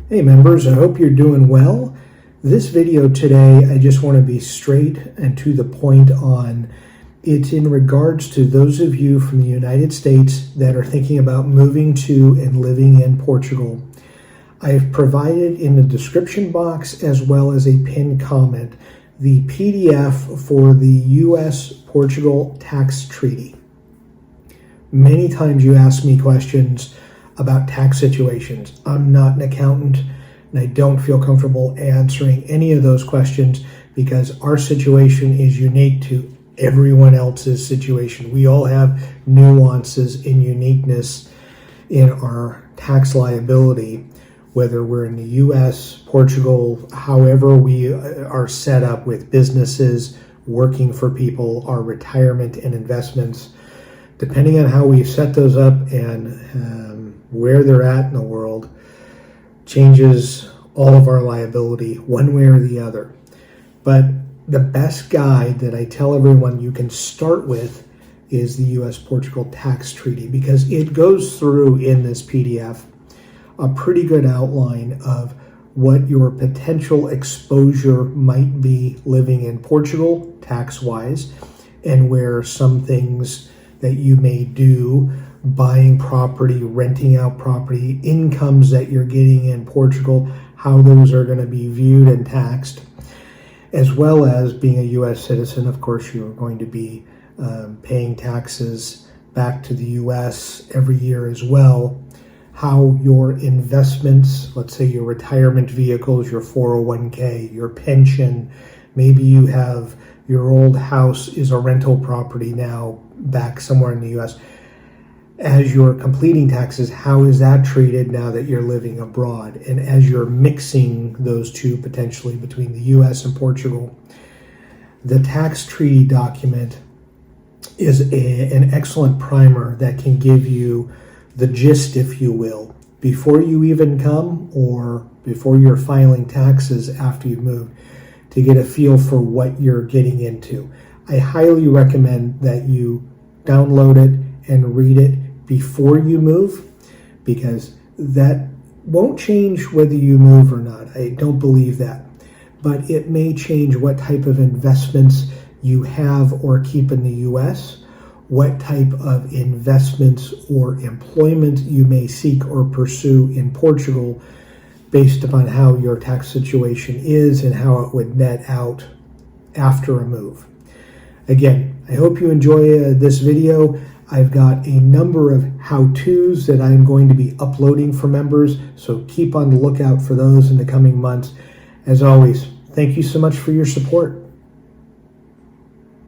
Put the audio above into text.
Hey members, I hope you're doing well. This video today, I just want to be straight and to the point on. It's in regards to those of you from the United States that are thinking about moving to and living in Portugal. I've provided in the description box as well as a pinned comment the PDF for the U.S.-Portugal Tax Treaty. Many times you ask me questions about tax situations. I'm not an accountant and I don't feel comfortable answering any of those questions because our situation is unique to everyone else's situation. We all have nuances and uniqueness in our tax liability, whether we're in the US, Portugal, however we are set up with businesses, working for people, our retirement and investments. Depending on how we set those up and where they're at in the world, changes all of our liability one way or the other. But the best guide that I tell everyone you can start with is the U.S.-Portugal Tax Treaty, because it goes through in this PDF a pretty good outline of what your potential exposure might be living in Portugal tax-wise, and where some things that you may do, buying property, renting out property, incomes that you're getting in Portugal, how those are going to be viewed and taxed, as well as being a U.S. citizen. Of course, you're going to be paying taxes back to the U.S. every year as well. How your investments, let's say your retirement vehicles, your 401k, your pension, maybe you have your old house is a rental property now back somewhere in the U.S. As you're completing taxes, how is that treated now that you're living abroad? And as you're mixing those two potentially between the U.S. and Portugal, the tax treaty document is an excellent primer that can give you the gist, if you will, before you even come or before you're filing taxes after you've moved, to get a feel for what you're getting into. I highly recommend that you download it and read it before you move, because that won't change whether you move or not. I don't believe that. But it may change what type of investments you have or keep in the U.S., what type of investments or employment you may seek or pursue in Portugal, based upon how your tax situation is and how it would net out after a move. Again, I hope you enjoy this video. I've got a number of how-tos that I'm going to be uploading for members, so keep on the lookout for those in the coming months. As always, thank you so much for your support.